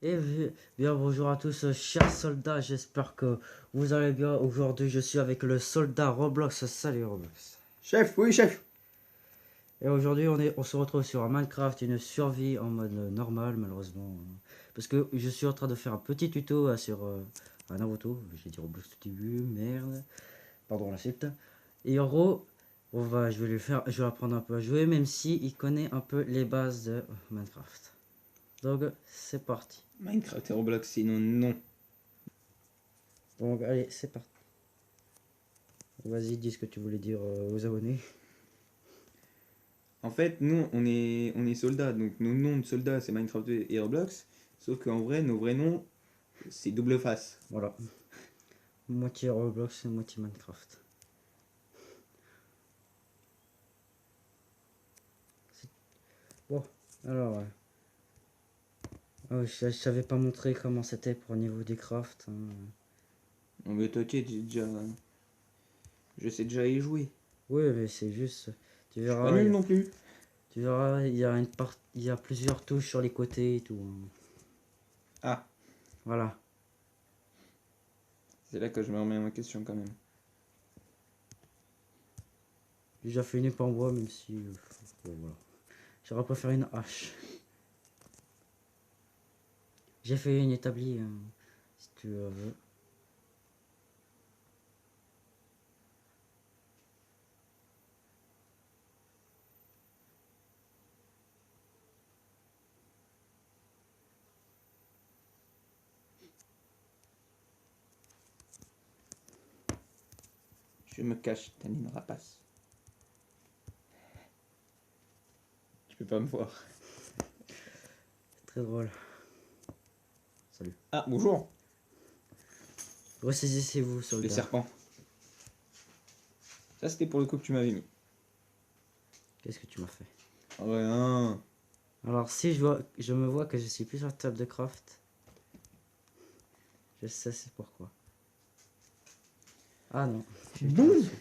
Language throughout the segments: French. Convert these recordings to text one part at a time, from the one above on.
Et bien bonjour à tous, chers soldats, j'espère que vous allez bien. Aujourd'hui, je suis avec le soldat Roblox. Salut Roblox. Chef, oui, chef. Et aujourd'hui, on se retrouve sur un Minecraft, une survie en mode normal, malheureusement. Parce que je suis en train de faire un petit tuto sur un Naruto. J'ai dit Roblox tout début, merde. Pardon la suite. Et en gros, je vais apprendre un peu à jouer, même si il connaît un peu les bases de Minecraft. Donc, c'est parti. Minecraft et Roblox, sinon non. Donc, allez, c'est parti. Vas-y, dis ce que tu voulais dire aux abonnés. En fait, nous, on est soldats, donc nos noms de soldats, c'est Minecraft et Roblox. Sauf qu'en vrai, nos vrais noms, c'est double face. Voilà. Moitié Roblox et moitié Minecraft. Bon, alors... ah, je savais pas montrer comment c'était pour au niveau des crafts. Non, mais t'inquiète, je sais déjà y jouer. Oui, mais c'est juste... Tu Je suis pas verras, nul non plus. tu verras, il y a plusieurs touches sur les côtés et tout. Ah, Voilà. c'est là que je me remets en question quand même. J'ai déjà fait une épée en bois, même si... bon, voilà. J'aurais préféré une hache. J'ai fait une établie, si tu veux. Je me cache, t'as mis une rapace. Tu peux pas me voir. Très drôle. Salut. Ah, bonjour, Ressaisissez-vous, les soldats. serpents. Ça, c'était pour le coup que tu m'avais mis. Qu'est-ce que tu m'as fait? Rien. Alors si je me vois que je suis plus sur la table de craft, je sais c'est pourquoi. Ah non, je suis tombé Boum. dessus.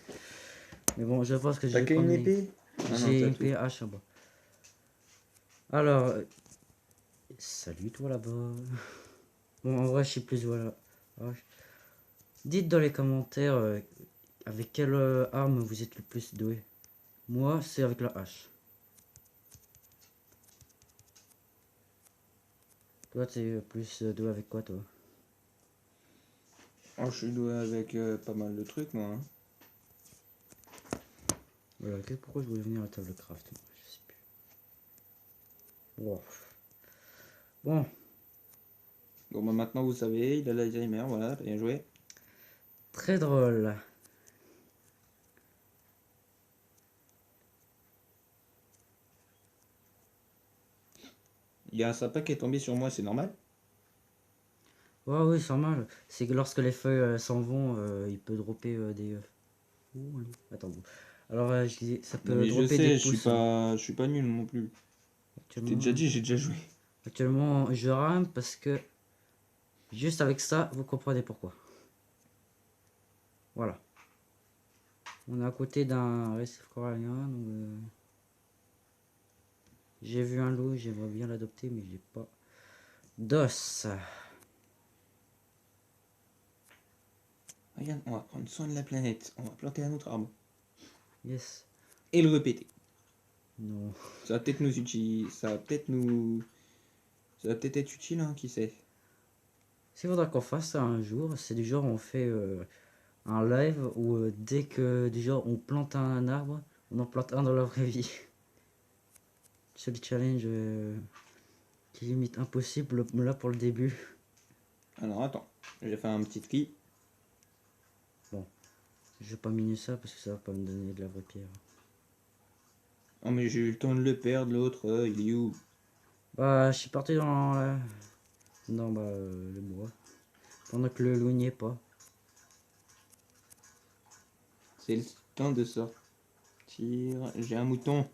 Mais bon, je pense que T'as j'ai qu'une comme épée? Ah non, j'ai t'as une tout. PH en bas. Alors, salut toi là-bas. Bon, en vrai, je sais plus voilà. Ah, dites dans les commentaires avec quelle arme vous êtes le plus doué. Moi, c'est avec la hache. Toi, t'es plus doué avec quoi, toi? Oh, je suis doué avec pas mal de trucs, moi. Hein. Voilà, pourquoi je voulais venir à la table de craft? Je sais plus. Wow. Bon, Bon, bah maintenant vous savez, il a l'Alzheimer, voilà, bien joué. très drôle. Il y a un sapin qui est tombé sur moi, c'est normal? Ouais, oui, c'est normal. C'est que lorsque les feuilles s'en vont, il peut dropper des œufs. Ouh, allez. Attends, bon. Alors, je disais, ça Non peut mais je dropper des sais, pouces. je suis pas nul non plus. Je t'ai déjà Actuellement, dit, j'ai déjà joué. actuellement, je rame parce que juste avec ça, vous comprenez pourquoi. Voilà. On est à côté d'un récif corallien, donc j'ai vu un loup, j'aimerais bien l'adopter, mais j'ai pas d'os. Regarde, on va prendre soin de la planète, on va planter un autre arbre. Yes. Et le répéter. Non. Ça va peut-être nous utiliser, ça va peut-être être utile, hein, qui sait. S'il faudra qu'on fasse ça un jour, c'est du genre on fait un live où dès que du genre on plante un arbre, on en plante un dans la vraie vie. C'est le challenge qui est limite impossible là pour le début. Alors attends, je vais faire un petit tri. Bon, je vais pas miner ça parce que ça va pas me donner de la vraie pierre. Oh mais j'ai eu le temps de le perdre, l'autre, il est où? Bah, je suis parti dans, le bois. Pendant que le loup n'y est pas. C'est le temps de sortir. J'ai un mouton.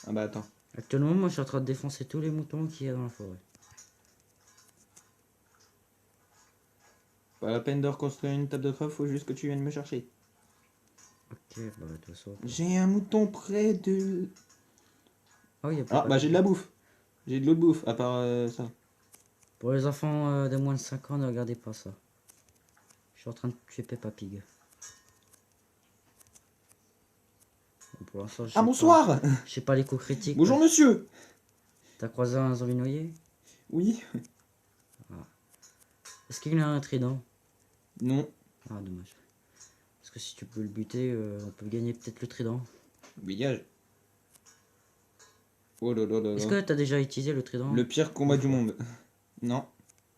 Ah bah attends. Actuellement, moi je suis en train de défoncer tous les moutons qu'il y a dans la forêt. Pas la peine de reconstruire une table de craft, faut juste que tu viennes me chercher. Ok, bah de toute façon. J'ai un mouton près de... Oh, il y a plus Ah pas bah de j'ai de la bouffe. J'ai de l'autre bouffe, à part ça. Pour les enfants de moins de 5 ans, ne regardez pas ça. Je suis en train de tuer Peppa Pig. Bon, pour l'instant, Ah bonsoir. Je sais pas les coups critiques. Bonjour monsieur. T'as croisé un zombie noyé? Oui. Est-ce qu'il a un trident? Non. Ah, dommage. Parce que si tu peux le buter, on peut gagner peut-être le trident. Dégage. Oh là là là Est-ce là. que t'as déjà utilisé le trident? Le pire combat Une du fois. monde. Non.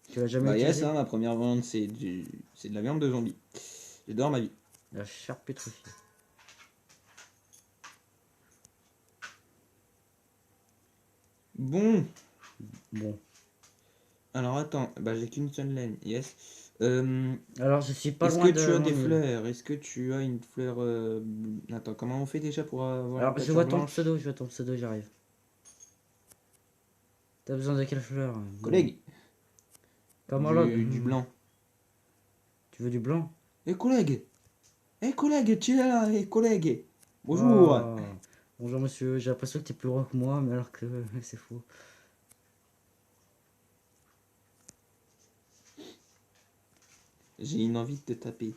Tu l'as jamais Bah yes, utilisé? hein, ma première viande c'est de la viande de zombie. J'adore ma vie. La chair pétrifiée. Bon. Bon. Alors attends, bah j'ai qu'une seule laine, yes. Alors, je suis pas Est-ce loin que de tu as mon des île. fleurs? Est-ce que tu as une fleur... Attends, comment on fait déjà pour avoir la Alors, peinture blanche? je vois ton pseudo, j'arrive. T'as besoin de quelle fleur? Collègue, Camarade. du blanc. Tu veux du blanc? Collègue! Collègue, tu es là, collègue! Bonjour! Ah. Bonjour monsieur, j'ai l'impression que t'es plus gros que moi, mais alors que c'est faux. J'ai une envie de te taper.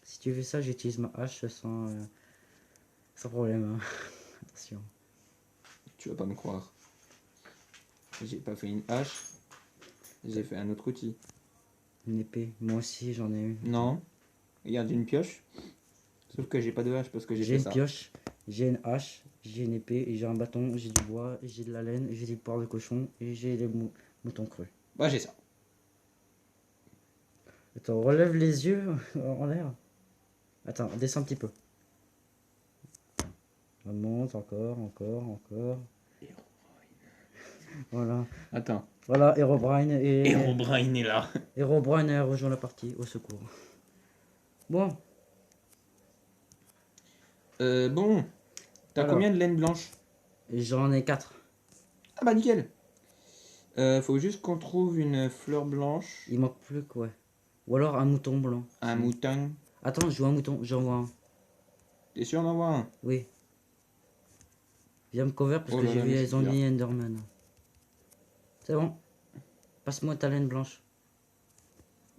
Si tu fais ça, j'utilise ma hache sans problème, hein. Attention. Tu vas pas me croire. J'ai pas fait une hache, j'ai fait un autre outil. Une épée. Moi aussi, j'en ai une. Non, regarde, une pioche. Sauf que j'ai pas de hache parce que j'ai J'ai fait une ça. pioche, j'ai une hache, j'ai une épée, et j'ai un bâton, j'ai du bois, et j'ai de la laine, et j'ai des poires de cochon, et j'ai les moutons crus. Bah j'ai ça. Attends, relève les yeux en l'air. Attends, descends un petit peu. On monte encore, encore, encore. Voilà. Attends. Voilà, Herobrine et... Herobrine est là. Herobrine a rejoint la partie, au secours. Bon, Bon, t'as alors, combien de laine blanche? j'en ai 4. Ah bah nickel. Faut juste qu'on trouve une fleur blanche. Il manque plus que, ouais. Ou alors un mouton blanc. Un mouton. Attends, je vois un mouton, j'en vois un. T'es sûr d'en avoir un? Oui. Viens me cover parce Oh que là j'ai là, vu mais les c'est dur. zombies Enderman. C'est bon. Passe-moi ta laine blanche.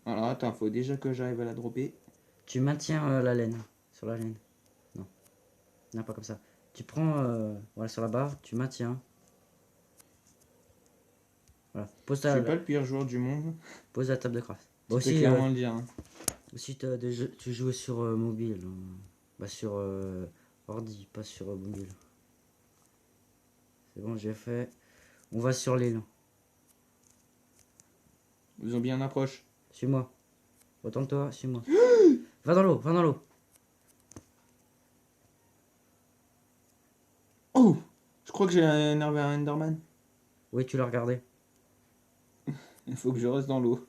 Alors attends, faut déjà que j'arrive à la dropper. Tu maintiens la laine. Sur la laine. Non. Non, pas comme ça. Tu prends voilà, sur la barre, tu maintiens. Voilà. Je suis pas le pire joueur du monde. Pose la table de craft. Bah Tu peux aussi, clairement le dire. Hein. aussi tu jouais sur mobile. Hein. Bah sur ordi, pas sur mobile. C'est bon, j'ai fait. On va sur l'île. Zombie en approche. Suis-moi. Retourne-toi, suis-moi. Va dans l'eau, va dans l'eau. Oh! Je crois que j'ai énervé un Enderman. Oui, tu l'as regardé. Il faut que je reste dans l'eau.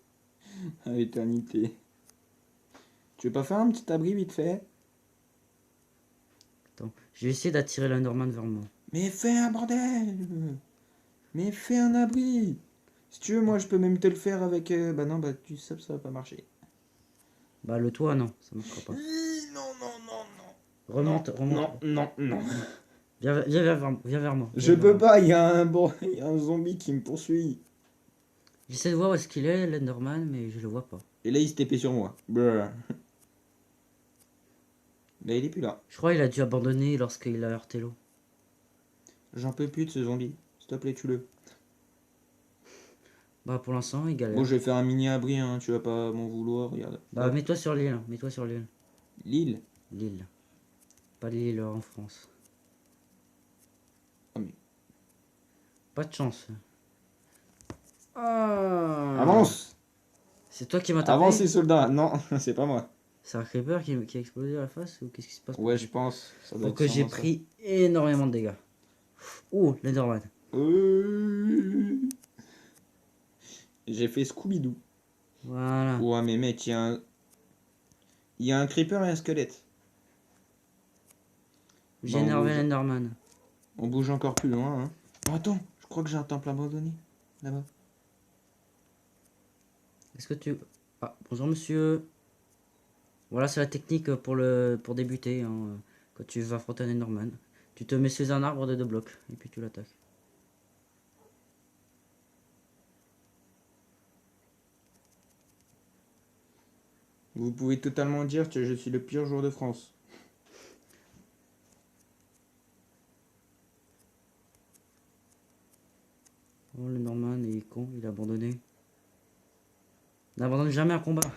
À l'éternité. Tu veux pas faire un petit abri vite fait? Attends, je vais essayer d'attirer l'Enderman vers moi. Mais fais un bordel! Mais fais un abri! Si tu veux, moi je peux même te le faire avec. Bah non, bah tu sais, ça va pas marcher. Bah le toit, non, ça marchera pas. Non, non, non, non. Remonte, remonte. Non, non, non. Viens vers moi. Je Viens vers peux moi. pas, il y a un zombie qui me poursuit. J'essaie de voir où est-ce qu'il est, l'Enderman, mais je le vois pas. Et là, il se TP sur moi. Brrr. Là, il est plus là. Je crois qu'il a dû abandonner lorsqu'il a heurté l'eau. J'en peux plus de ce zombie. S'il te plaît, tue-le. Bah pour l'instant, il galère. Bon, je vais faire un mini abri, hein. Tu vas pas m'en vouloir, regarde. Bah Hop. mets-toi sur l'île, mets-toi sur l'île. L'île. L'île. Pas l'île en France. Ah, mais... Pas de chance. Ah. Avance! C'est toi qui m'as tapé? Avancez, soldats! Non, c'est pas moi. C'est un creeper qui a explosé à la face ou qu'est-ce qui se passe? Ouais, je pense. Ça doit Pour être que j'ai sûrement ça. pris énormément de dégâts. Oh, l'Enderman. J'ai fait Scooby-Doo. Voilà. Ouais, mais mec, il y a un creeper et un squelette. J'ai Bah, énervé l'Enderman. on bouge encore plus loin. Hein. Oh, attends, je crois que j'ai un temple abandonné. Là-bas. Est-ce que tu... Ah, bonjour monsieur. Voilà, c'est la technique pour débuter. Hein, quand tu vas affronter un Enderman. Tu te mets sous un arbre de 2 blocs. Et puis tu l'attaques. Vous pouvez totalement dire que je suis le pire joueur de France. Oh, le Norman, il est con, il a abandonné. N'abandonne jamais un combat.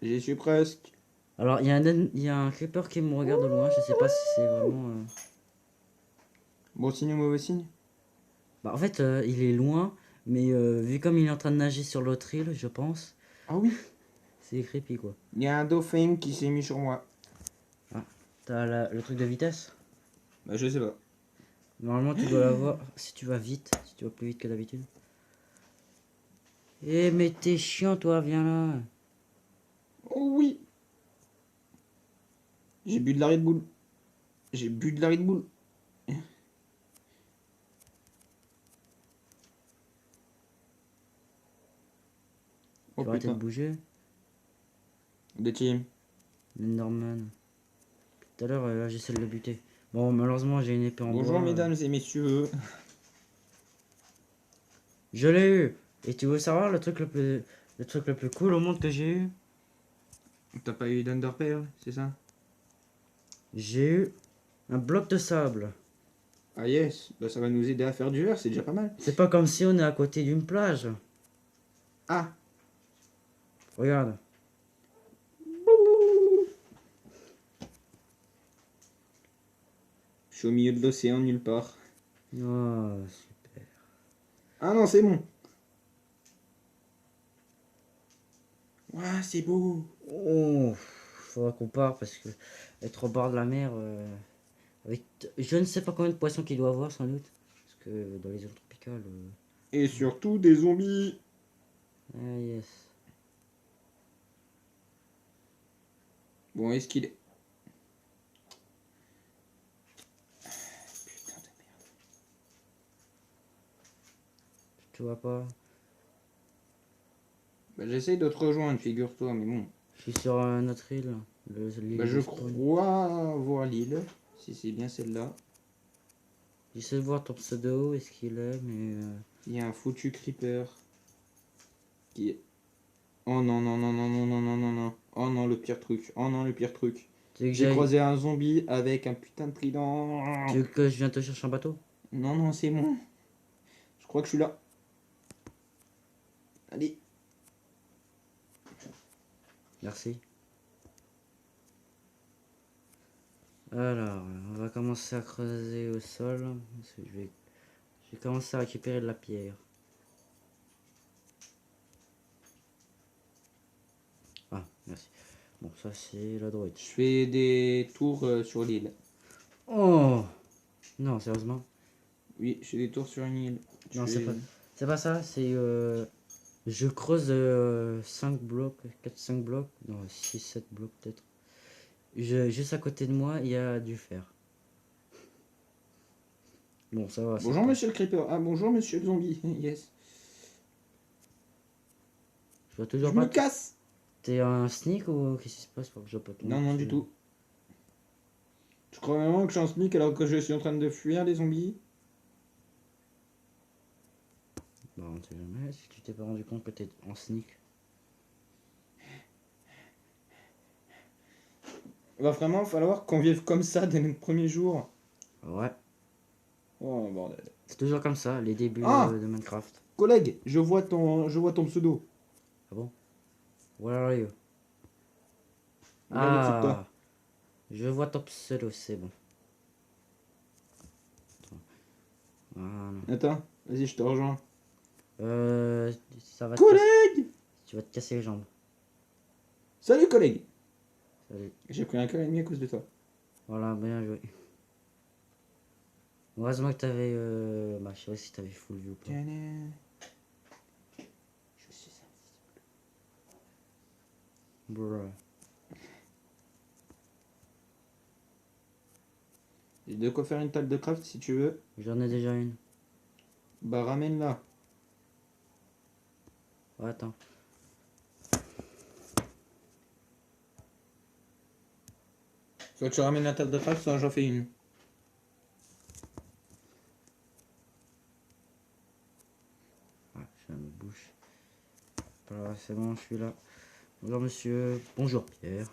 J'y suis presque. Alors, il y a un creeper qui me regarde de loin, je sais pas si c'est vraiment... Bon signe ou mauvais signe? Bah, en fait, il est loin, mais vu comme il est en train de nager sur l'autre île, je pense, Ah oui. c'est creepy, quoi. Il y a un dauphin qui s'est mis sur moi. Ah, t'as le truc de vitesse? Bah je sais pas. Normalement, tu dois l'avoir si tu vas vite, si tu vas plus vite que d'habitude. Eh, mais t'es chiant, toi, viens là. Oh oui. J'ai bu de la Red Bull. J'ai bu de la Red Bull. Oh Tu vas arrêter de putain. bouger. Des teams. Norman. Tout à l'heure, j'essaie de le buter. Bon, malheureusement, j'ai une épée en Bonjour bois. mesdames et messieurs. Je l'ai eu. Et tu veux savoir le truc le plus cool au monde que j'ai eu? T'as pas eu d'Underpearl, c'est ça? J'ai eu un bloc de sable. Ah yes, bah ça va nous aider à faire du verre, c'est déjà pas mal. C'est pas comme si on est à côté d'une plage. Ah. Regarde. Je suis au milieu de l'océan nulle part. Oh, super. Ah non, c'est bon. Ouah, c'est beau. Oh, faudra qu'on parte parce que être au bord de la mer, avec je ne sais pas combien de poissons qu'il doit avoir sans doute. Parce que dans les zones tropicales. Et surtout des zombies. Ah yes. Bon, est-ce qu'il est... Putain de merde. Tu vois pas? Bah j'essaye de te rejoindre, figure-toi, mais bon. Je suis sur une autre île. L'île Bah de je spawn. crois voir l'île. Si c'est bien celle-là. J'essaie de voir ton pseudo, est-ce qu'il est, mais... Il y a un foutu creeper. Qui est... Oh non, non, non, non, non, non, non, non, non. Oh non, le pire truc. Oh non, le pire truc. Tu veux que J'ai j'aille... croisé un zombie avec un putain de trident. Tu veux que je vienne te chercher un bateau? Non, non, c'est bon. Je crois que je suis là. Allez. Merci. Alors, on va commencer à creuser au sol. Parce que je vais commencer à récupérer de la pierre. Ah, merci. Bon, ça c'est la droite. Je fais des tours sur l'île. Oh! Non, sérieusement. Oui, je fais des tours sur une île. Je Non, fais- c'est pas ça, c'est... je creuse 5 blocs, 4-5 blocs, non, 6-7 blocs peut-être. Juste à côté de moi, il y a du fer. Bon, ça va. Bonjour monsieur le creeper. Ah bonjour monsieur le zombie. Yes. Je vois Je toujours me pas. casse. T'es un sneak ou qu'est-ce qui se passe pour que je peux tomber Non, non, dessus? du tout. Tu crois vraiment que je suis en sneak alors que je suis en train de fuir les zombies? Bah, on sait jamais si tu t'es pas rendu compte que t'es en sneak. Il va vraiment falloir qu'on vive comme ça dès notre premier jour. Ouais, Oh bordel. c'est toujours comme ça, les débuts Ah de Minecraft. collègue, je vois ton pseudo. Ah bon? Where are you? Regarde au-dessus de toi. Ah, je vois ton pseudo, c'est bon. Voilà. Attends, vas-y, je te rejoins. Ça va te casser, Collègue! tu vas te casser les jambes. Salut collègue! Salut. J'ai pris un cœur et demi à cause de toi. Voilà, bien joué. Heureusement que t'avais... Bah, je sais pas si t'avais full view ou pas. Je suis invisible. Bruh. J'ai de quoi faire une table de craft si tu veux. J'en ai déjà une. Bah ramène-la. Ouais, attends. Soit tu ramènes la table de craft, soit j'en fais une. Ouais, je me bouche. Voilà, c'est bon, je suis là. Bonjour monsieur. Bonjour Pierre.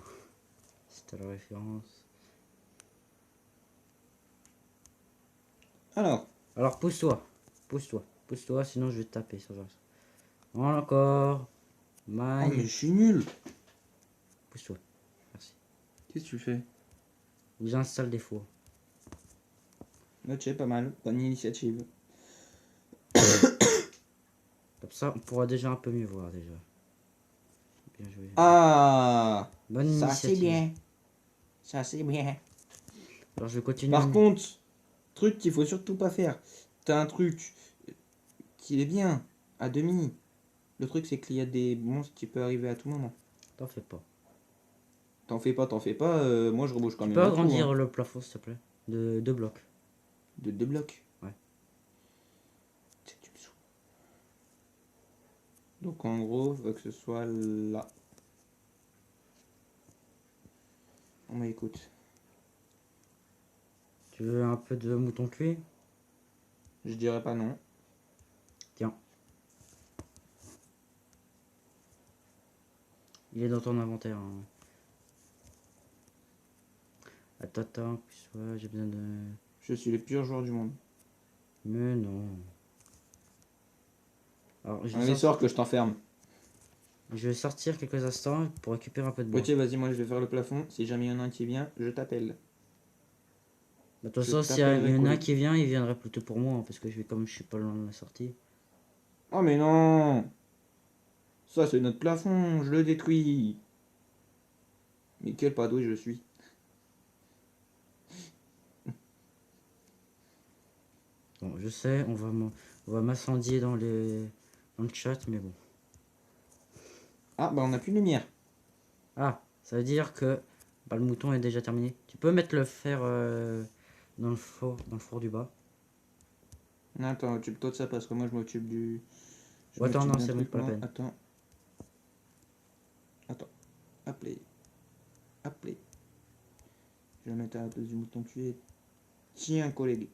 C'était la référence. Alors. Alors pousse-toi. Pousse-toi. Pousse-toi, sinon je vais te taper, ça va. Voilà encore. Oh, mais Mine. je suis nul. Pousse-toi. Merci. Qu'est-ce que tu fais? J'installe des fours. Ok, pas mal. Bonne initiative. Comme ça, on pourra déjà un peu mieux voir déjà. Bien joué. Ah, Bonne ça c'est initiative. bien. Ça c'est bien. Alors je continue. Par contre, truc qu'il faut surtout pas faire. T'as un truc qui est bien à demi. Le truc c'est qu'il y a des monstres qui peuvent arriver à tout moment. T'en fais pas. T'en fais pas. Moi je rebouche quand Tu même peux le trou. agrandir Hein. le plafond s'il te plaît. De 2 blocs. De 2 blocs. Ouais. C'est du sous. Donc en gros, faut que ce soit là. On bah écoute. Tu veux un peu de mouton cuit? Je dirais pas non. Tiens. Il est dans ton inventaire. Hein. Attends, ouais, j'ai besoin de... Je suis le pire joueur du monde. Mais non. Alors, Allez, sors que je t'enferme. je vais sortir quelques instants pour récupérer un peu de bois. Ok, vas-y, moi je vais faire le plafond. Si jamais il y en a un qui vient, je t'appelle. De toute Je façon, s'il y en t'appellerai a un collègue. qui vient, il viendrait plutôt pour moi, hein, parce que comme je suis pas loin de la sortie. Oh mais non! Ça c'est notre plafond, je le détruis. Mais quel padoué je suis. Bon, je sais, on va m'incendier dans le chat, mais bon. Ah bah on a plus de lumière. Ah, ça veut dire que bah, le mouton est déjà terminé. Tu peux mettre le fer dans le four du bas. Non, attends, occupe-toi de ça parce que moi je m'occupe du... Je Ou attends, m'occupe non, d'un c'est bon, truc pas la moi. peine. Attends. Attends. Appelez. Appelez. Je vais mettre à la place du mouton cuit. Tiens collègue.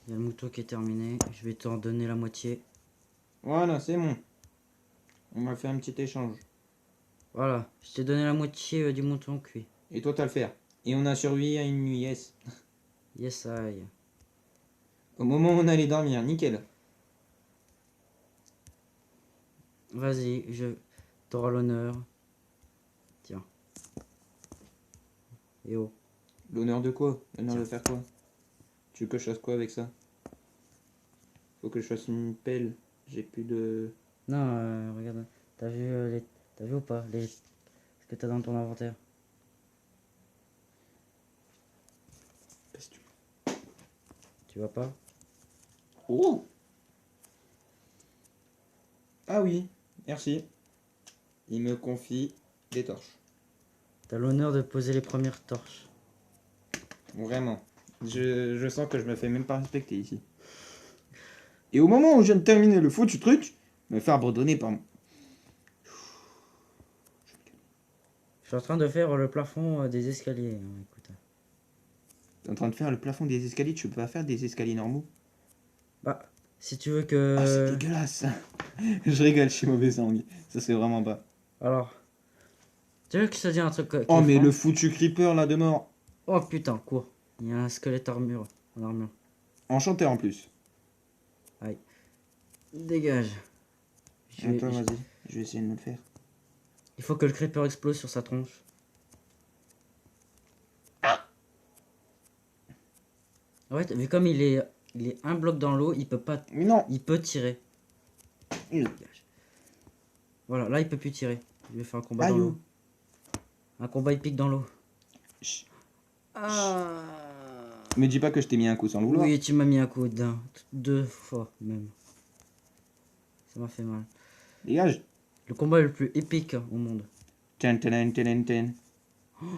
Il y a le mouton qui est terminé. Je vais t'en donner la moitié. Voilà, c'est bon. On m'a fait un petit échange. Voilà, je t'ai donné la moitié du mouton cuit. Et toi t'as le faire. Et on a survécu à une nuit, yes. Yes, I. Au moment où on allait dormir, nickel. Vas-y, t'auras l'honneur. Tiens. Et oh. L'honneur de quoi? L'honneur Tiens. de faire quoi? Tu veux que je fasse quoi avec ça? Faut que je fasse une pelle. J'ai plus de... Non, regarde. T'as vu T'as vu ou pas ce que t'as dans ton inventaire? Tu vois pas? Oh! Ah oui, merci. Il me confie des torches. T'as l'honneur de poser les premières torches. Vraiment. Je sens que je me fais même pas respecter ici. Et au moment où je viens de terminer le foutu truc, me faire abandonner par moi. Je suis en train de faire le plafond des escaliers. Hein, écoute. T'es en train de faire le plafond des escaliers, tu peux pas faire des escaliers normaux? Bah, si tu veux Ah, c'est que... dégueulasse. Je rigole, je suis mauvais sangue. Ça, c'est vraiment pas. Alors, tu veux que je te dise un truc qui Oh, est mais franc? le foutu creeper là de mort. Oh putain, cours. Il y a un squelette armure. En armure. Enchanté en plus. Aïe. Dégage. Attends, vas-y. Je vais essayer de me le faire. Il faut que le creeper explose sur sa tronche. Ouais, vu comme il est un bloc dans l'eau, il peut pas... Mais non. Il peut tirer. Dégage. Voilà, là il peut plus tirer. Je vais faire un combat dans Aïe. l'eau. Un combat épique dans l'eau. Chut. Ah. Me dis pas que je t'ai mis un coup sans le vouloir. Oui, tu m'as mis un coup d'un. 2 fois même. Ça m'a fait mal. Dégage. Le combat le plus épique au monde. Ten, ten, ten, ten.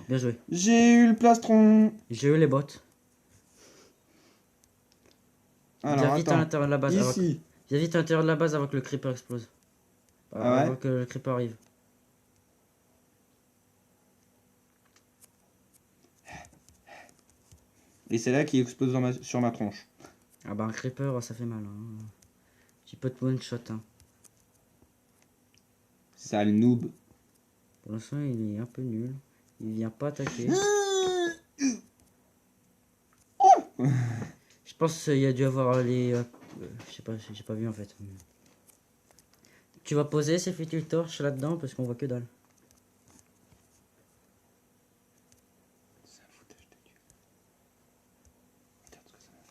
Bien joué. J'ai eu le plastron. J'ai eu les bottes. Alors, Viens vite à attends. l'intérieur de la base. Ici. Viens vite à l'intérieur de la base avant que le creeper explose. Ah ouais? Avant que le creeper arrive. Et c'est là qui explose sur ma tronche. Ah bah un creeper, ça fait mal. Hein. Tu peux te one shot. Hein. Sale noob. Pour l'instant, il est un peu nul. Il vient pas attaquer. Je pense qu'il y a dû avoir les... je sais pas, j'ai pas vu en fait. Tu vas poser ces futiles torches là-dedans parce qu'on voit que dalle. C'est un foutage de Dieu. Regarde ce que ça m'a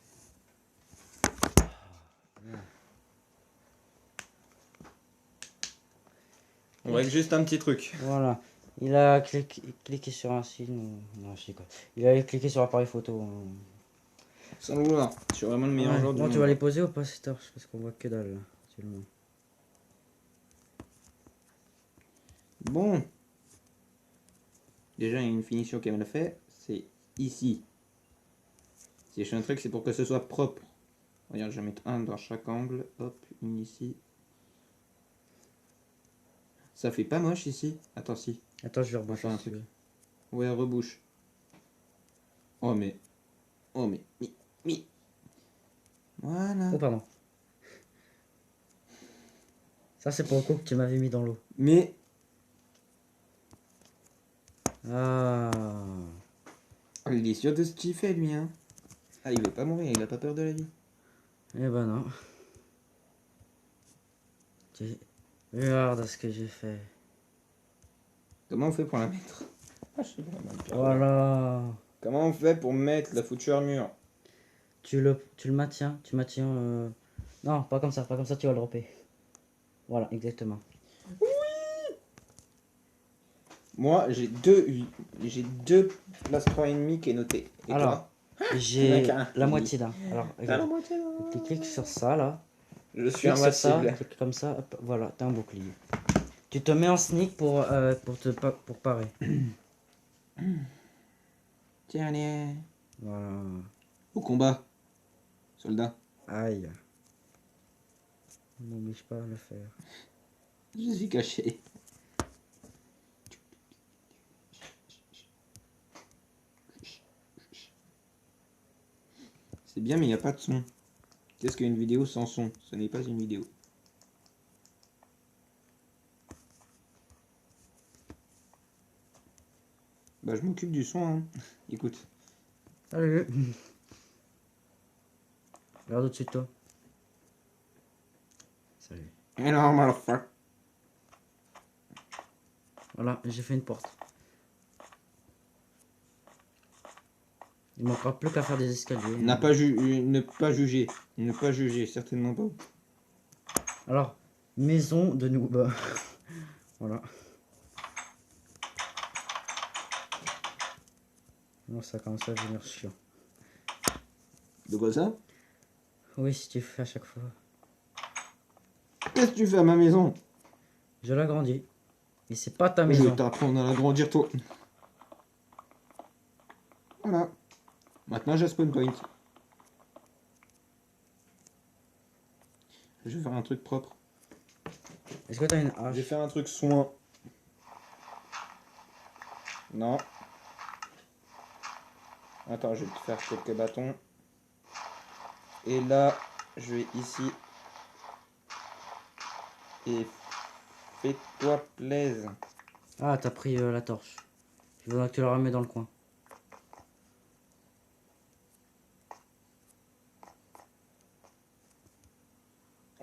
fait. On règle juste un petit truc. Voilà. Il a cliqué sur un signe. Non, je sais quoi. Il a cliqué sur l'appareil photo. Sans le vouloir. Je suis vraiment le meilleur Ouais. joueur du Bon, monde. tu vas les poser ou pas ces torches parce qu'on voit que dalle là, actuellement. Bon. Déjà, il y a une finition qu'elle m'a fait. C'est ici. Si je fais un truc, c'est pour que ce soit propre. Regarde, je vais mettre un dans chaque angle. Hop, une ici. Ça fait pas moche ici. Attends, si. Attends, je vais On va reboucher faire un si tu truc. veux. Ouais, rebouche. Oh, mais. Oh, mais. Mi. Voilà. Oh, pardon. Ça, c'est pour le coup que tu m'avais mis dans l'eau. Mais. Ah. Il est sûr de ce qu'il fait, lui, hein. Ah, il veut pas mourir, il a pas peur de la vie. Eh ben non. Regarde ce que j'ai fait. Comment on fait pour la mettre? Ah, je sais pas, mal peur. Voilà. Comment on fait pour mettre la foutue armure? Tu le maintiens. Tu maintiens. Non, pas comme ça. Pas comme ça, tu vas le dropper. Voilà, exactement. Moi, j'ai deux plastrons ennemis qui est noté. Et Alors, toi? j'ai T'en as qu'un. la moitié d'un. Alors, T'as la regarde. moitié là. Tu cliques sur ça là. Je suis Clique sur ça. invincible. Clique comme ça. Hop, voilà, t'as un bouclier. Tu te mets en sneak pour parer. Tiens, allez. Voilà. Au combat. Soldat. Aïe. Ne m'oblige pas à le faire. Je suis caché. C'est bien, mais il n'y a pas de son. Qu'est-ce qu'une vidéo sans son? Ce n'est pas une vidéo. Bah, je m'occupe du son, hein. Écoute. Salut. Regarde au-dessus de toi. Salut. Hello, motherfucker. Voilà, j'ai fait une porte. Il manquera plus qu'à faire des escaliers. Ne pas juger. Ne pas juger, certainement pas. Alors, maison de noob. Voilà. Non, ça commence à devenir chiant. De quoi ça? Oui, si tu fais à chaque fois. Qu'est-ce que tu fais à ma maison? Je l'agrandis. Mais c'est pas ta Je maison. vais t'apprendre à l'agrandir, toi. Voilà. Maintenant, j'ai spawn point. Je vais faire un truc propre. Est-ce que t'as une Je vais hache? faire un truc soin. Non. Attends, je vais te faire quelques bâtons. Et là, je vais ici. Et fais-toi plaisir. Ah, t'as pris la torche. Je voudrais que tu la remets dans le coin.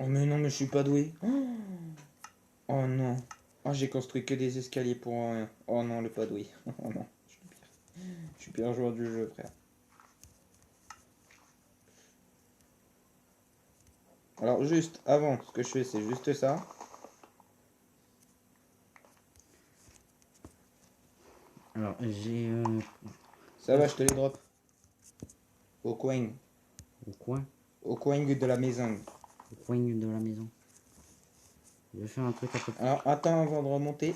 Oh mais non, mais je suis pas doué. Oh non. Oh, j'ai construit que des escaliers pour rien. Oh non, le pas doué. Oh non, je suis pire. Je suis pire joueur du jeu, frère. Alors juste avant, ce que je fais, c'est juste ça. Alors, j'ai Ça va, je te les drop. Au coin. au coin. Au coin de la maison. Au coin de la maison. Je vais faire un truc à peu près. Alors attends avant de remonter.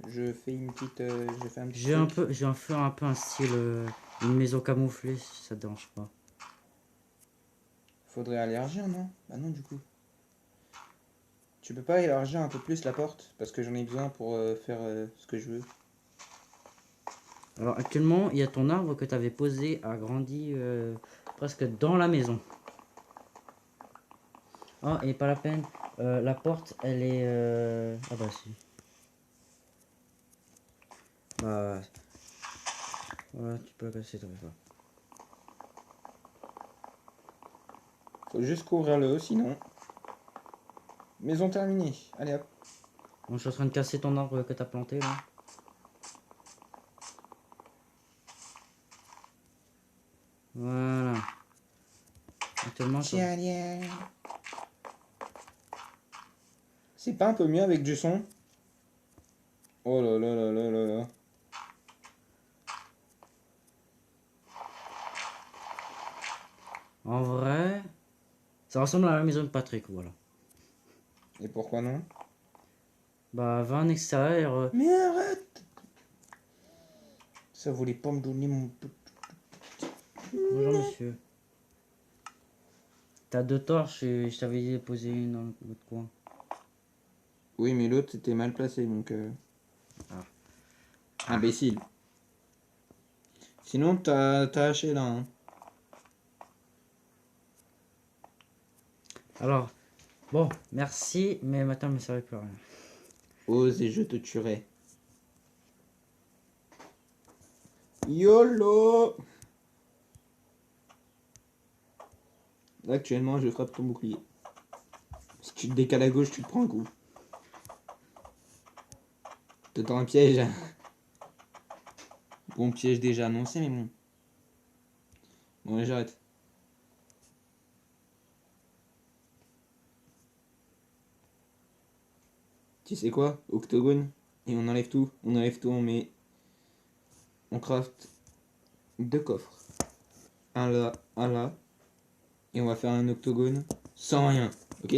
Je fais une petite. Je fais un petit J'ai truc. je vais faire un peu un style. Une maison camouflée si ça te dérange pas. Faudrait élargir, non? Bah non, du coup. Tu peux pas élargir un peu plus la porte? Parce que j'en ai besoin pour faire ce que je veux. Alors actuellement, il y a ton arbre que tu avais posé agrandi presque dans la maison. Ah, et pas la peine. La porte, elle est... Ah bah si. Bah... Voilà, tu peux la casser, t'en fais pas. Faut juste couvrir le haut, sinon. Maison terminée. Allez hop. Bon, je suis en train de casser ton arbre que t'as planté, là. Voilà. Actuellement, Tiens, c'est pas un peu mieux avec du son? Oh là là là là là là. en vrai, ça ressemble à la maison de Patrick, voilà. Et pourquoi non? Bah, va en extérieur. Mais arrête! Ça voulait pas me donner mon... Bonjour, monsieur. T'as 2 torches et je t'avais dit de poser une dans l'autre coin. Oui, mais l'autre c'était mal placé, donc... Ah. Imbécile. Sinon, t'as haché là, hein. Alors, bon, merci, mais maintenant, il me servait plus à rien. Ose et je te tuerai. YOLO! Actuellement, je frappe ton bouclier. Si tu te décales à gauche, tu te prends un coup. Je te tends un piège. Bon, piège déjà annoncé, mais bon. Bon, allez, j'arrête. Tu sais quoi? Octogone. Et on enlève tout. On enlève tout, on met... On craft 2 coffres. Un là, un là. Et on va faire un octogone sans rien. Ok?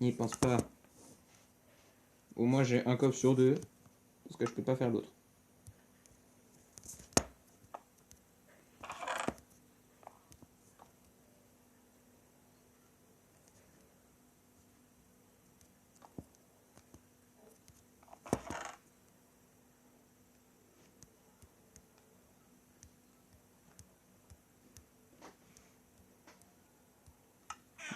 N'y pense pas. Au moins j'ai un coffre sur 2. Parce que je peux pas faire l'autre.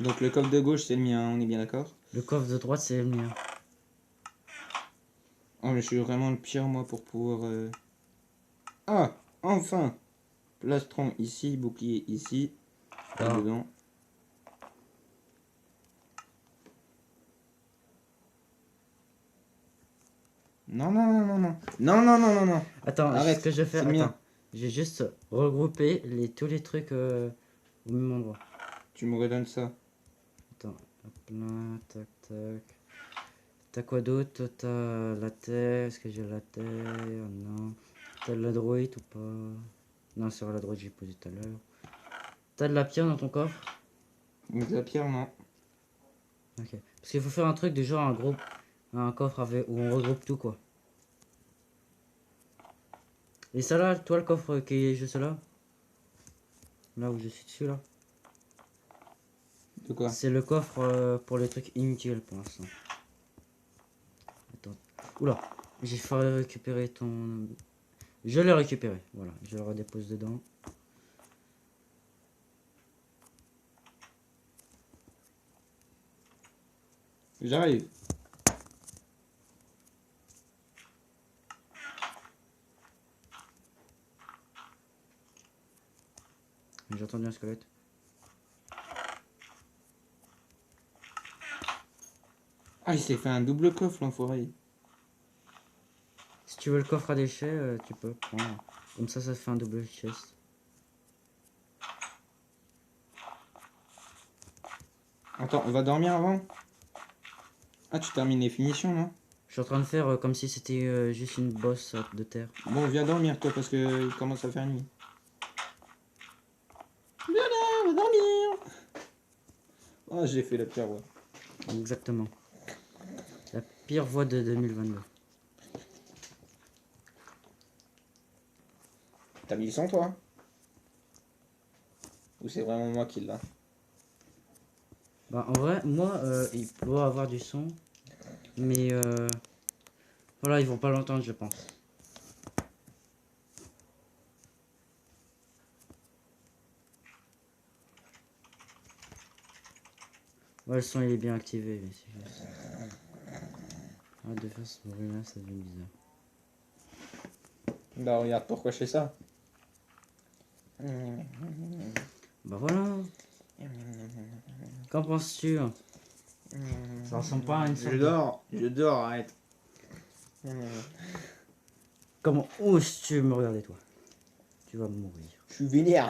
Donc le coffre de gauche c'est le mien, on est bien d'accord? Le coffre de droite, c'est le mien. Oh mais je suis vraiment le pire moi pour pouvoir... Ah! Enfin! Plastron ici, bouclier ici. Et Alors, dedans. Non, non, non, non, non. Non, non, non, non, non. attends, ce que Arrête, je vais c'est faire, le mien. attends. Je vais juste regrouper tous les trucs au même endroit. Tu me redonnes ça. Attends, hop là, tac, tac. T'as quoi d'autre? T'as la terre, est-ce que j'ai la terre? Non. T'as de la droïte ou pas? Non, c'est la droïte que j'ai posé tout à l'heure. T'as de la pierre dans ton coffre? Donc la pierre, non. Ok. Parce qu'il faut faire un truc du genre un coffre avec, où on regroupe tout quoi. Et ça là, toi le coffre qui est juste là? Là où je suis dessus là? De quoi? C'est le coffre pour les trucs inutiles pour l'instant. Attends. Oula, j'ai failli récupérer ton... Je l'ai récupéré, voilà, je le redépose dedans. J'arrive. J'ai entendu un squelette. Ah, il s'est fait un double coffre, l'enfoiré. Si tu veux le coffre à déchets, tu peux prendre. Comme ça te fait un double chest. Attends, on va dormir avant? Ah, tu termines les finitions, non? Je suis en train de faire comme si c'était juste une bosse de terre. Bon, viens dormir, toi, parce que il commence à faire nuit. Viens là, on va dormir! Oh, j'ai fait la pire voix. Exactement. La pire voix de 2022. T'as mis le son, toi? Ou c'est vraiment moi qui l'a? Bah en vrai, moi, il doit avoir du son. Mais Voilà, ils vont pas l'entendre, je pense. Ouais, le son il est bien activé, mais c'est juste. Arrête de faire ce bruit là, ça devient bizarre. Bah regarde pourquoi je fais ça. Bah voilà. Qu'en penses-tu? Ça ressemble pas à une sorte Je dors, arrête. Comment oses-tu me regarder, toi? Tu vas mourir. Je suis vénère.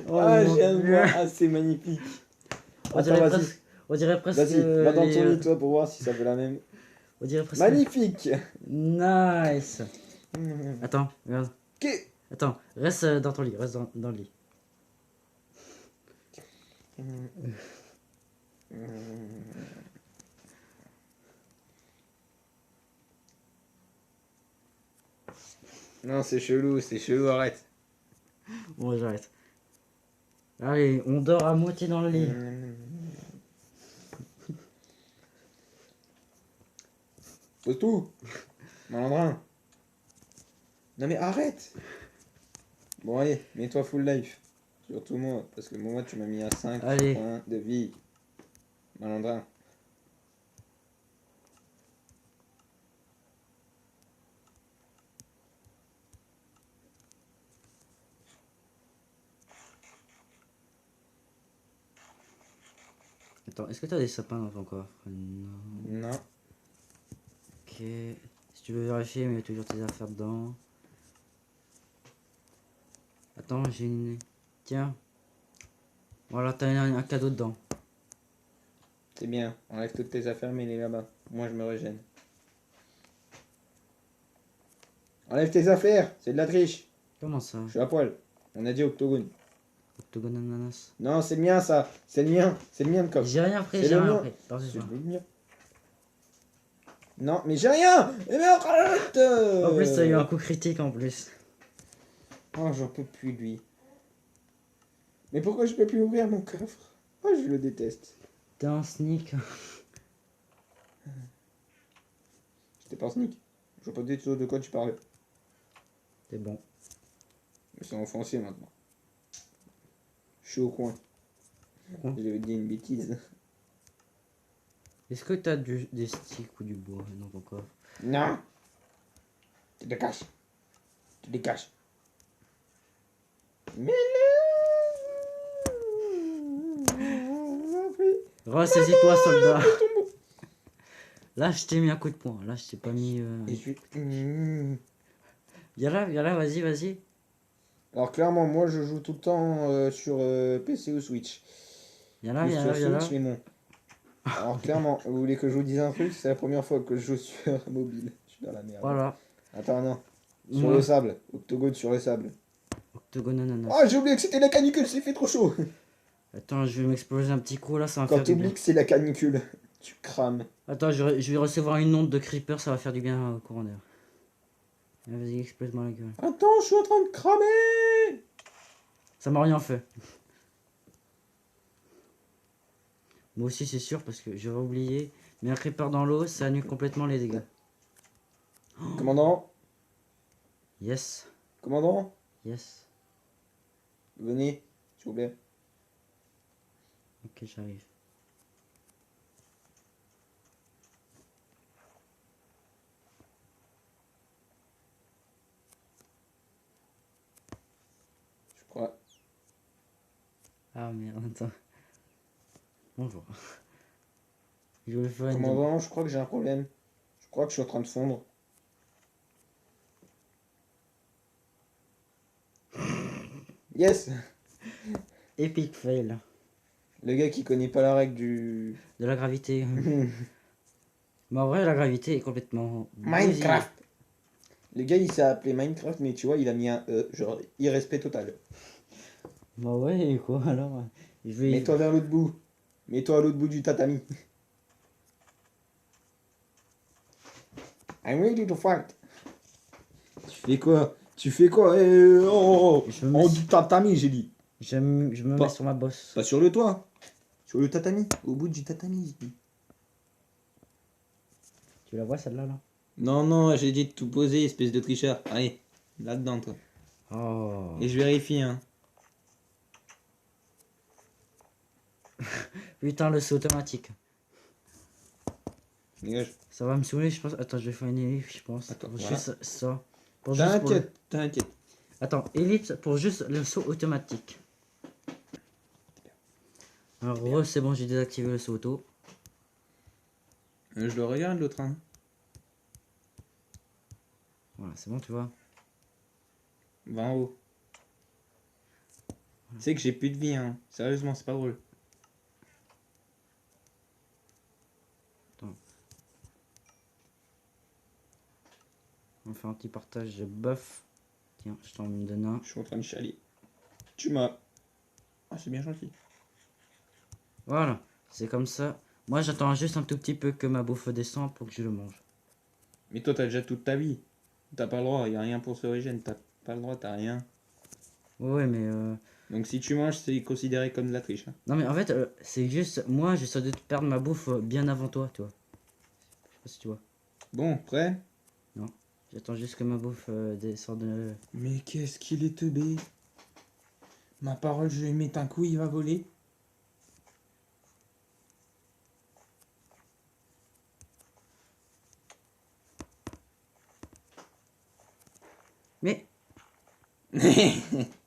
Oh Ah, mon j'aime Dieu. voir. Ah, c'est magnifique. On dirait Attends, vas-y. presque. On dirait presque. Vas-y, va dans les, ton lit, toi, pour voir si ça fait la même. On dirait presque. Magnifique. Nice. Attends, regarde. Ok. Attends, reste dans ton lit, reste dans le lit. Non, c'est chelou, arrête. Bon, j'arrête. Allez, on dort à moitié dans le lit. Pose tout. Malandrin. Non mais arrête. Bon allez, mets-toi full life. Surtout moi, parce que moi tu m'as mis à 5 Allez. points de vie. Malandrin. Attends, est-ce que t'as des sapins dans ton coffre? Non. Non. Ok. Si tu veux vérifier, mais il y a toujours tes affaires dedans. Attends, j'ai une. Tiens. Voilà, t'as un cadeau dedans. C'est bien. Enlève toutes tes affaires, mets-les là-bas. Moi je me régène. Enlève tes affaires, c'est de la triche. Comment ça? Je suis à poil. On a dit octogone. Octogone ananas. Non, c'est le mien ça. C'est le mien. C'est le mien de coffre. J'ai rien pris, C'est j'ai le rien mien. pris. Attends, C'est ça. le mien. Non, mais j'ai rien. Eh mais arrête. En plus, t'as eu un coup critique en plus. Oh, j'en peux plus lui. Mais pourquoi je peux plus ouvrir mon coffre? Oh, je le déteste. T'es un sneak. J'étais pas un sneak. Je vois pas du tout de quoi tu parlais. T'es bon. Je me sens offensé maintenant. Je suis au coin. Quoi? J'avais dit une bêtise. Est-ce que t'as des sticks ou du bois dans ton coffre? Non. Tu dégages. Tu dégages. Mais non. Ressaisis-toi, soldat. Là, je t'ai mis un coup de poing. Là, je t'ai pas mis. Et je... Viens là, vas-y, vas-y. Alors clairement, moi je joue tout le temps sur PC ou Switch. Viens là, Plus viens sur là, viens là. Switch, mais bon. Alors clairement, vous voulez que je vous dise un truc? C'est la première fois que je joue sur mobile. Je suis dans la merde. Voilà. Attends, non. Sur Moi. le sable. Octogone sur le sable. Octogone ananas. Oh, j'ai oublié que c'était la canicule, c'est fait trop chaud. Attends, je vais m'exploser un petit coup là, ça va Quand faire du t'oublies bien. que c'est la canicule, tu crames. Attends, je vais recevoir une onde de creeper, ça va faire du bien au courant d'air. Vas-y, explose-moi la gueule. Attends, je suis en train de cramer. Ça m'a rien fait. Moi aussi, c'est sûr, parce que j'avais oublié. Mais un creeper dans l'eau, ça annule complètement les dégâts. Commandant, Yes, commandant, yes. venez, s'il vous plaît. Ok, j'arrive. Je crois. Ah merde, attends. Bonjour. Je voulais faire une... Commandant, je crois que j'ai un problème. Je crois que je suis en train de fondre. Yes. Epic fail. Le gars qui connaît pas la règle du... De la gravité. Mais en vrai, la gravité est complètement... Minecraft. Le gars il s'est appelé Minecraft, mais tu vois, il a mis un E, genre irrespect total. Bah ouais, quoi, alors... Je vais... Mets-toi vers l'autre bout. Mets-toi à l'autre bout du tatami. I'm ready to fight. Tu fais quoi? Tu fais quoi? Je me En mets- du tatami, j'ai dit. Je me Pas- mets sur ma bosse. Pas sur le toit. Sur le tatami. Au bout du tatami, j'ai dit. Tu la vois celle-là là? Non, non, j'ai dit de tout poser, espèce de tricheur. Allez, là-dedans, toi. Oh. Et je vérifie, hein. Putain, le saut automatique. Dégage. Ça va me saouler, je pense. Attends, je vais faire une ellipse, je pense. Attends, Pour voilà. juste ça. Pour juste pour le... T'inquiète, t'inquiète. Attends, ellipse pour juste le saut automatique. Alors, c'est bon, j'ai désactivé le saut auto. Je le regarde, l'autre, hein. Voilà, c'est bon, tu vois. Va en haut. Tu sais que j'ai plus de vie, hein. Sérieusement, c'est pas drôle. On va faire un petit partage de buff. Tiens, je t'en donne un. Je suis en train de chialer. Tu m'as... Ah, c'est bien gentil. Voilà, c'est comme ça. Moi, j'attends juste un tout petit peu que ma bouffe descende pour que je le mange. Mais toi, t'as déjà toute ta vie. T'as pas le droit, y a rien pour se régénérer. T'as pas le droit, t'as rien. Ouais, mais Donc si tu manges, c'est considéré comme de la triche, hein. non, mais en fait, c'est juste. Moi, j'essaie de perdre ma bouffe bien avant toi, tu vois. Je sais pas si tu vois. Bon, prêt? J'attends juste que ma bouffe descende. Mais qu'est-ce qu'il est teubé. Ma parole, je vais mettre un coup, il va voler. Mais il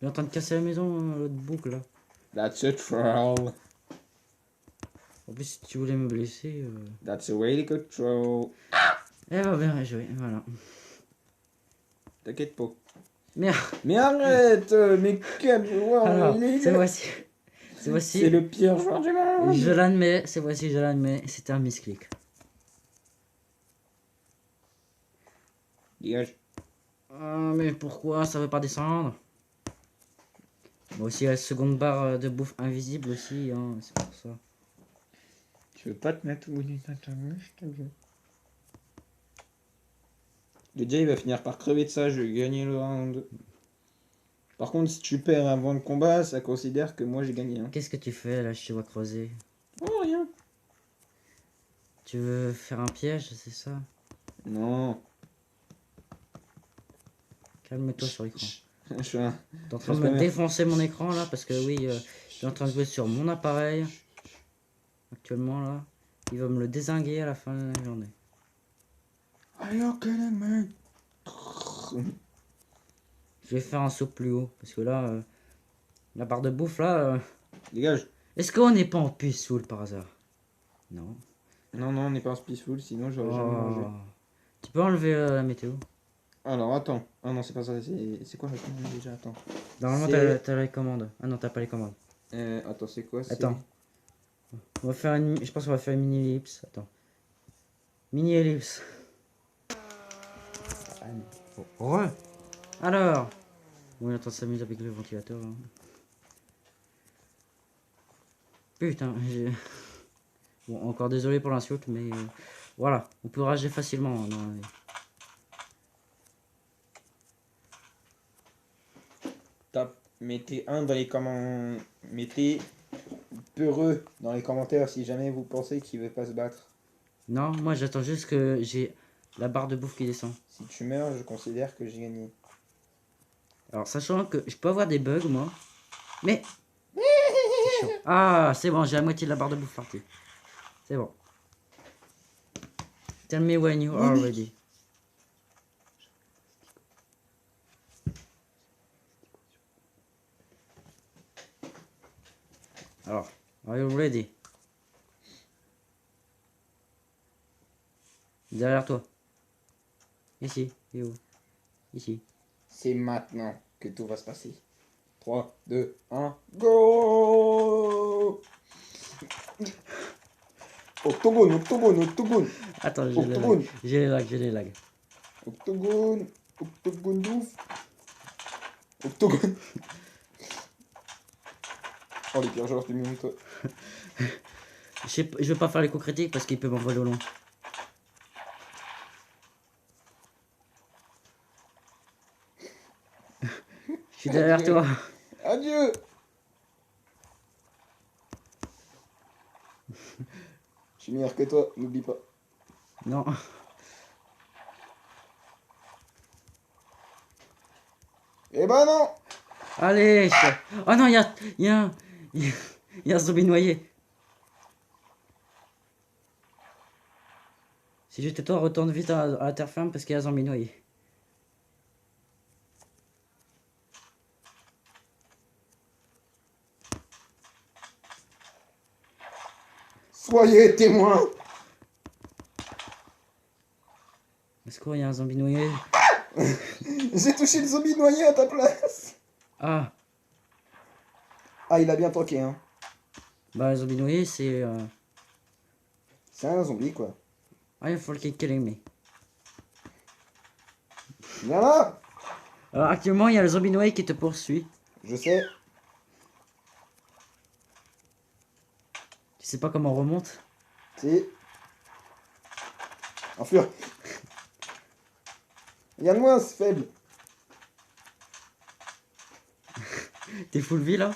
est en train de casser la maison, l'autre boucle là. That's a troll. En plus, si tu voulais me blesser. That's a really good troll. Eh bah, bien joué, voilà. T'inquiète pas. Merde. Mais arrête, mais quel joueur Alors, il est. c'est voici. C'est voici. C'est le pire joueur du monde. Je l'admets, c'est voici, je l'admets. C'était un misclick. Dégage. Ah, mais pourquoi ça veut pas descendre? Moi aussi, la seconde barre de bouffe invisible aussi, hein, c'est pour ça. Je veux pas te mettre au bout du tatami, je te jure. Le Jay va finir par crever de ça, je vais gagner le round. Par contre, si tu perds avant le combat, ça considère que moi j'ai gagné, hein. Qu'est-ce que tu fais là, je te vois creuser? Oh, rien. Tu veux faire un piège, c'est ça? Non. Calme-toi sur l'écran. Je suis un... T'es en train de me défoncer mon écran là, parce que oui, je suis en train de jouer sur mon appareil. Actuellement là. Il va me le dézinguer à la fin de la journée. Are you kidding me? Je vais faire un saut plus haut, parce que là, la barre de bouffe là... Dégage. Est-ce qu'on n'est pas en peaceful par hasard? Non. Non, non, on n'est pas en peaceful, sinon j'aurais jamais mangé. Oh. Tu peux enlever la météo? Alors, attends. Ah non, c'est pas ça, c'est quoi la commande déjà? Attends. Normalement, C'est- t'as les commandes. Ah non, t'as pas les commandes. Attends, c'est quoi? Attends. On va faire une... Je pense qu'on va faire une mini ellipse. Attends. Mini ellipse. Ouais. Alors. Bon, il est en train de s'amuser avec le ventilateur. Hein. Putain, j'ai... Bon, encore désolé pour l'insulte, mais... voilà, on peut rager facilement. Hein, dans la vie. Mettez un dans les commentaires. Mettez peureux dans les commentaires si jamais vous pensez qu'il veut pas se battre. Non, moi j'attends juste que j'ai la barre de bouffe qui descend. Si tu meurs, je considère que j'ai gagné. Alors, sachant que je peux avoir des bugs, moi. Mais... c'est chiant. Ah, c'est bon, j'ai la moitié de la barre de bouffe partie. C'est bon. Tell me when you are ready. Alors, are you ready? Derrière toi. Ici. Et où? Ici. C'est maintenant que tout va se passer. 3, 2, 1, go! Octogone, octogone, octogone, Attends, Octogone. j'ai les lags, j'ai les lags. octogone, octogone d'ouf. Octogone. Oh, les pires joueurs du monde, toi. Je veux pas faire les coups critiques parce qu'il peut m'envoyer au loin. Je suis derrière Adieu. toi. Adieu. Je suis meilleur que toi, n'oublie pas. Non. Eh ben non. Allez. Oh non, il y a un... Il y a un zombie noyé. Si j'étais toi, retourne vite à la terre ferme parce qu'il y a un zombie noyé. Soyez témoins. Est-ce qu'il y a un zombie noyé? J'ai touché le zombie noyé à ta place. Ah. Ah, il a bien tanké, hein. Bah, le zombie noyé, c'est... C'est un zombie, quoi. Ah, il faut le killing me. Viens là. Alors, actuellement, il y a le zombie noyé qui te poursuit. Je sais. Tu sais pas comment on remonte? Si. Enfuir. Regarde-moi, c'est faible. T'es full vie, là?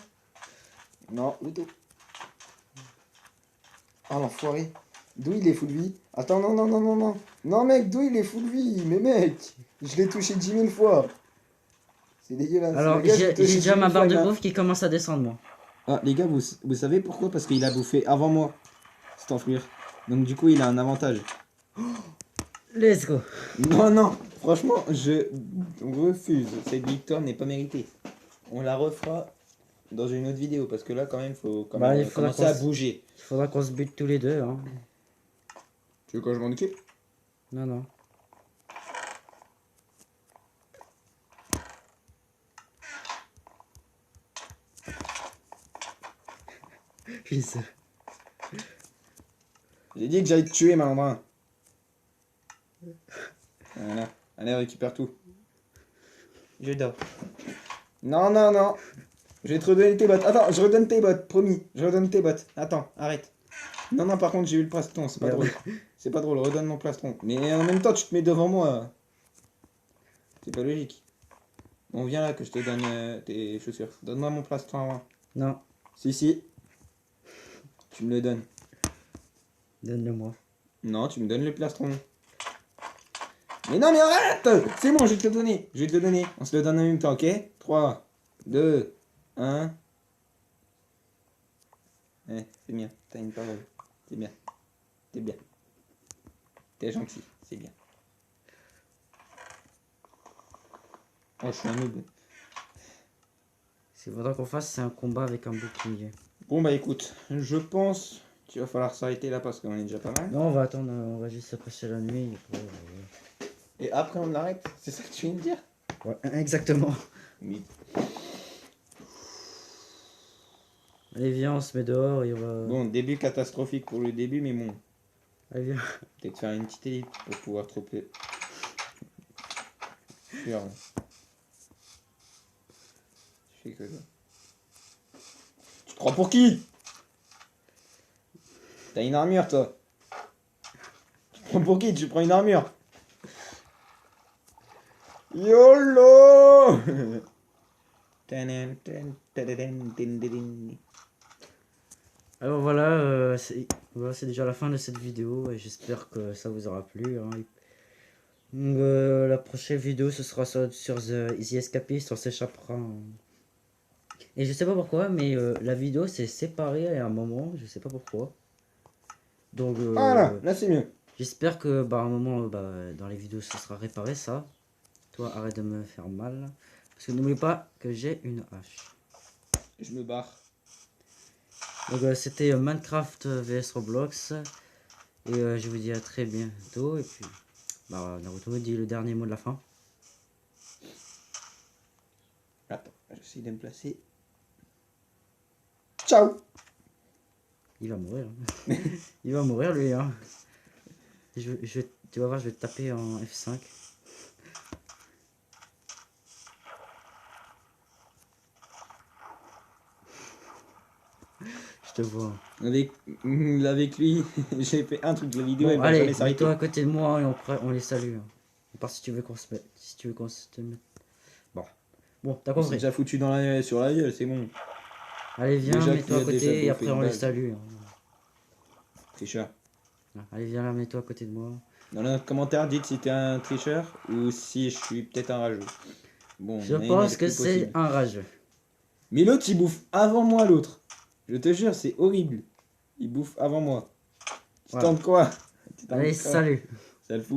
Non, du tout. Ah, l'enfoiré. D'où il est full vie? Attends, non, non, non, non, non. Non, mec, d'où il est full vie? Mais mec, je l'ai touché 10 000 fois. C'est dégueulasse. Alors, Le gars, je l'ai j'ai touché déjà 10 000 ma barre fois, de il m'a- bouffe qui commence à descendre, moi. Ah, les gars, vous savez pourquoi? Parce qu'il a bouffé avant moi. C'est enfouir. Donc, du coup, il a un avantage. Let's go. Non, non, franchement, je refuse. Cette victoire n'est pas méritée. On la refera dans une autre vidéo parce que là, quand même, faut quand Bah, même il faudra commencer à qu'on bouger. Il faudra qu'on se bute tous les deux, hein. Tu veux que je m'en occupe? Non, non. Fils. J'ai dit que j'allais te tuer, malandrin. Voilà. Allez, récupère tout. Je dors. Non, non, non. Je vais te redonner tes bottes. Attends, je redonne tes bottes, promis. Je redonne tes bottes. Attends, arrête. Non, non, par contre, j'ai eu le plastron, c'est pas Merde. drôle. C'est pas drôle, redonne mon plastron. Mais en même temps, tu te mets devant moi. C'est pas logique. Bon, viens là que je te donne tes chaussures. Donne-moi mon plastron avant. Non, Si, si. Tu me le donnes. donne-le-moi. Non, tu me donnes le plastron. Mais non, mais arrête! C'est bon, je vais te le donner. Je vais te le donner. On se le donne en même temps, ok? 3, 2, 1. Eh, c'est bien. T'as une parole. C'est bien. T'es bien. T'es gentil. C'est bien. Oh, je suis un noob. Ce qu'il faudra qu'on fasse, c'est un combat avec un bouclier. Bon, bah écoute, je pense qu'il va falloir s'arrêter là parce qu'on est déjà pas mal. Non, on va attendre, on va juste passer la nuit. Et après, on arrête. C'est ça que tu viens de dire? Ouais, exactement. Oui. Allez, viens, on se met dehors et on va... Bon, début catastrophique pour le début, mais bon. Allez, viens. Peut-être faire une petite élite pour pouvoir troper. Fuir, là. Tu fais que ça. Tu te crois pour qui? T'as une armure, toi. Tu te prends pour qui? Tu prends une armure. YOLO. Alors voilà, c'est déjà la fin de cette vidéo et j'espère que ça vous aura plu, hein. Donc, la prochaine vidéo ce sera sur The Escapist, on s'échappera, hein. Et je sais pas pourquoi, mais la vidéo s'est séparée à un moment, je sais pas pourquoi. Donc Voilà, là c'est mieux. j'espère que à un moment dans les vidéos ce sera réparé ça. Toi arrête de me faire mal. Parce que n'oublie pas que j'ai une hache. Je me barre. Donc c'était Minecraft vs Roblox. Et je vous dis à très bientôt. Et puis Naruto dit le dernier mot de la fin. Attends, j'essaie de me placer. Ciao. Il va mourir. Hein. Il va mourir lui. Hein. Tu vas voir, je vais te taper en F5. Je te vois. Avec lui, j'ai fait un truc de la vidéo et Bon, va allez, jamais s'arrêter. mets-toi à côté de moi et on les salue. Hein. À part si tu veux qu'on se mette. Si tu veux qu'on se te mette. Bon. Bon, t'as On s'est compris. déjà foutu sur la gueule, c'est bon. Allez, viens, Déjà mets-toi à qu'il a déjà côté et bouffé après une on les balle. salue. Tricheur. Allez, viens là, mets-toi à côté de moi. Dans les commentaires, dites si t'es un tricheur ou si je suis peut-être un rageux. Bon, Je mais pense le que plus c'est possible. un rageux. Mais l'autre, il bouffe avant moi, l'autre. Je te jure, c'est horrible. Il bouffe avant moi. Tu Voilà. tentes quoi? Tu Allez, tentes quoi? salut. Ça le fout.